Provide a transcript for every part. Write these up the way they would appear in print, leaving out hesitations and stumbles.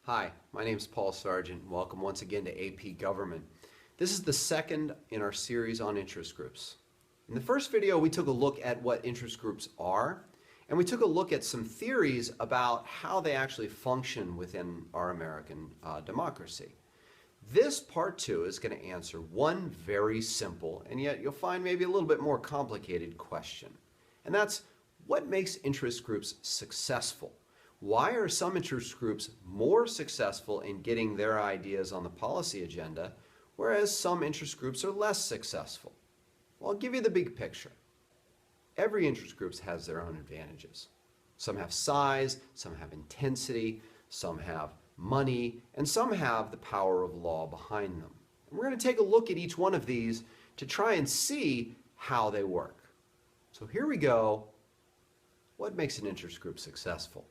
Hi, my name is Paul Sargent. Welcome once again to AP Government. This is the second in our series on interest groups. In the first video, we took a look at what interest groups are, and we took a look at some theories about how they actually function within our American democracy. This part two is going to answer one very simple, and yet you'll find maybe a little bit more complicated question. And that's, what makes interest groups successful? Why are some interest groups more successful in getting their ideas on the policy agenda, whereas some interest groups are less successful? Well, I'll give you the big picture. Every interest group has their own advantages. Some have size, some have intensity, some have money, and some have the power of law behind them. And we're going to take a look at each one of these to try and see how they work. So here we go. What makes an interest group successful?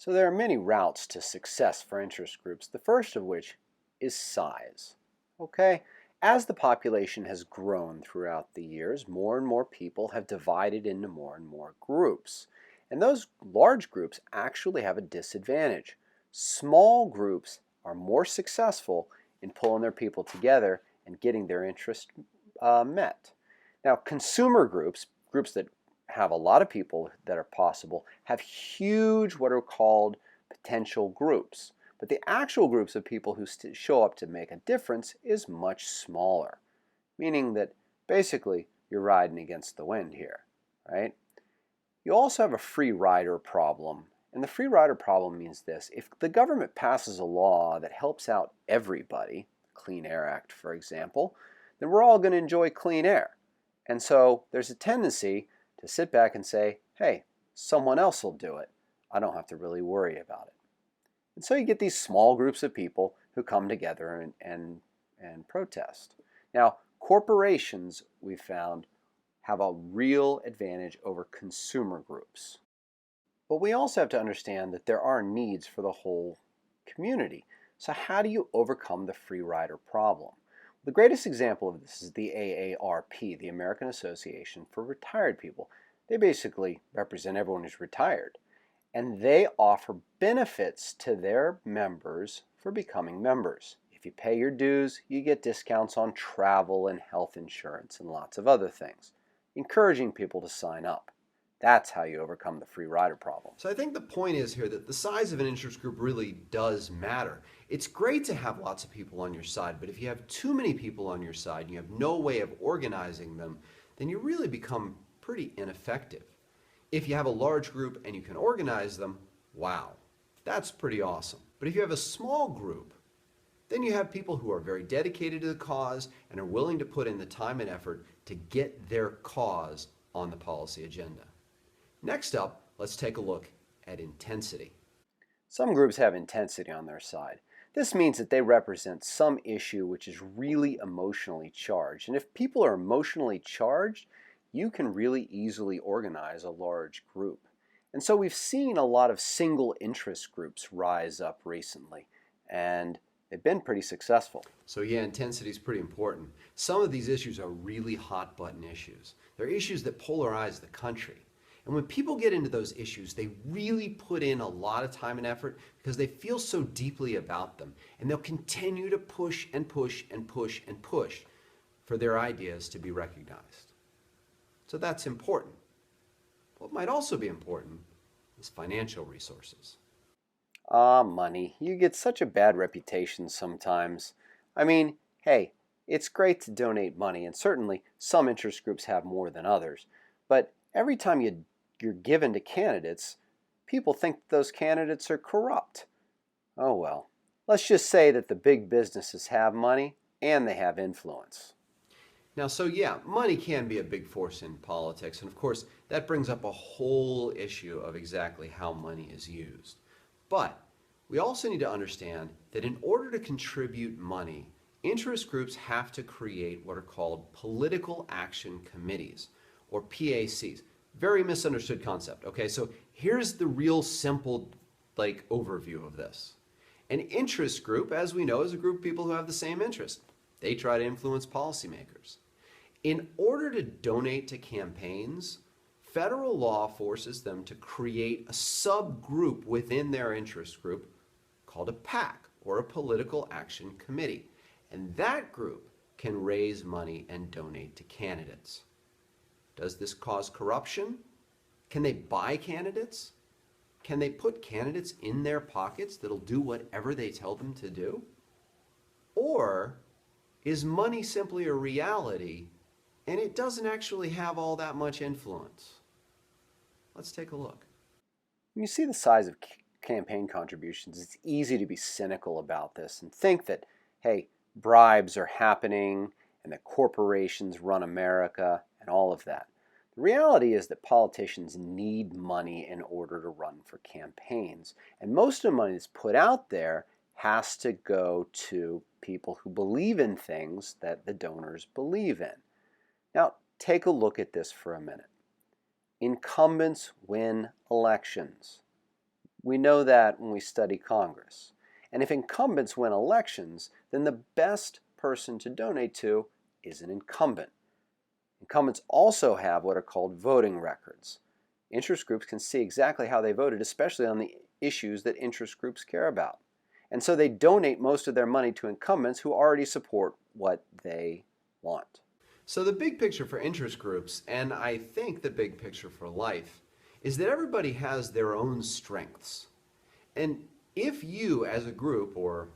So there are many routes to success for interest groups, the first of which is size. Okay? As the population has grown throughout the years, more and more people have divided into more and more groups. And those large groups actually have a disadvantage. Small groups are more successful in pulling their people together and getting their interests met. Now, consumer groups, groups that have a lot of people that are possible, have huge what are called potential groups. But the actual groups of people who show up to make a difference is much smaller, meaning that basically you're riding against the wind here, right? You also have a free rider problem. And the free rider problem means this: if the government passes a law that helps out everybody, Clean Air Act for example, then we're all going to enjoy clean air. And so there's a tendency to sit back and say, hey, someone else will do it. I don't have to really worry about it. And so you get these small groups of people who come together and protest. Now, corporations, we've found, have a real advantage over consumer groups. But we also have to understand that there are needs for the whole community. So how do you overcome the free rider problem? The greatest example of this is the AARP, the American Association for Retired People. They basically represent everyone who's retired, and they offer benefits to their members for becoming members. If you pay your dues, you get discounts on travel and health insurance and lots of other things, encouraging people to sign up. That's how you overcome the free rider problem. So I think the point is here that the size of an interest group really does matter. It's great to have lots of people on your side, but if you have too many people on your side and you have no way of organizing them, then you really become pretty ineffective. If you have a large group and you can organize them, wow, that's pretty awesome. But if you have a small group, then you have people who are very dedicated to the cause and are willing to put in the time and effort to get their cause on the policy agenda. Next up, let's take a look at intensity. Some groups have intensity on their side. This means that they represent some issue which is really emotionally charged. And if people are emotionally charged, you can really easily organize a large group. And so we've seen a lot of single interest groups rise up recently, and they've been pretty successful. So yeah, intensity is pretty important. Some of these issues are really hot button issues. They're issues that polarize the country. And when people get into those issues, they really put in a lot of time and effort because they feel so deeply about them. And they'll continue to push and push and push and push for their ideas to be recognized. So that's important. What might also be important is financial resources. Money. You get such a bad reputation sometimes. I mean, hey, it's great to donate money, and certainly some interest groups have more than others. But every time you're given to candidates, people think those candidates are corrupt. Oh well. Let's just say that the big businesses have money and they have influence. Now, so yeah, money can be a big force in politics, and of course, that brings up a whole issue of exactly how money is used. But we also need to understand that in order to contribute money, interest groups have to create what are called political action committees, or PACs. Very misunderstood concept. Okay, so here's the real simple overview of this. An interest group, as we know, is a group of people who have the same interest. They try to influence policymakers. In order to donate to campaigns, federal law forces them to create a subgroup within their interest group called a PAC, or a Political Action Committee. And that group can raise money and donate to candidates. Does this cause corruption? Can they buy candidates? Can they put candidates in their pockets that'll do whatever they tell them to do? Or is money simply a reality and it doesn't actually have all that much influence? Let's take a look. When you see the size of campaign contributions, it's easy to be cynical about this and think that, hey, bribes are happening and that corporations run America and all of that. The reality is that politicians need money in order to run for campaigns. And most of the money that's put out there has to go to people who believe in things that the donors believe in. Now, take a look at this for a minute. Incumbents win elections. We know that when we study Congress. And if incumbents win elections, then the best person to donate to is an incumbent. Incumbents also have what are called voting records. Interest groups can see exactly how they voted, especially on the issues that interest groups care about. And so they donate most of their money to incumbents who already support what they want. So the big picture for interest groups, and I think the big picture for life, is that everybody has their own strengths. And if you as a group, or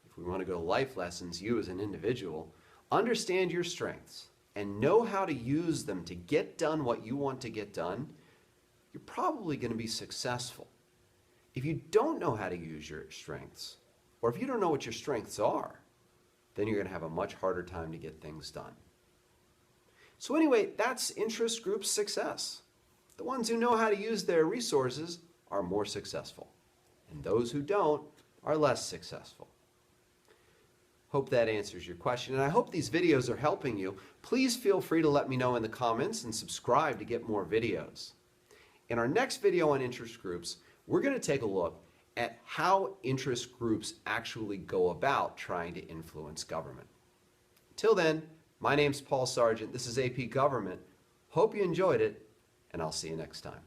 if we want to go to life lessons, you as an individual, understand your strengths and know how to use them to get done what you want to get done, you're probably going to be successful. If you don't know how to use your strengths, or if you don't know what your strengths are, then you're going to have a much harder time to get things done. So anyway, that's interest groups' success. The ones who know how to use their resources are more successful, and those who don't are less successful. Hope that answers your question, and I hope these videos are helping you. Please feel free to let me know in the comments and subscribe to get more videos. In our next video on interest groups, we're going to take a look at how interest groups actually go about trying to influence government. Till then, my name's Paul Sargent. This is AP Government. Hope you enjoyed it, and I'll see you next time.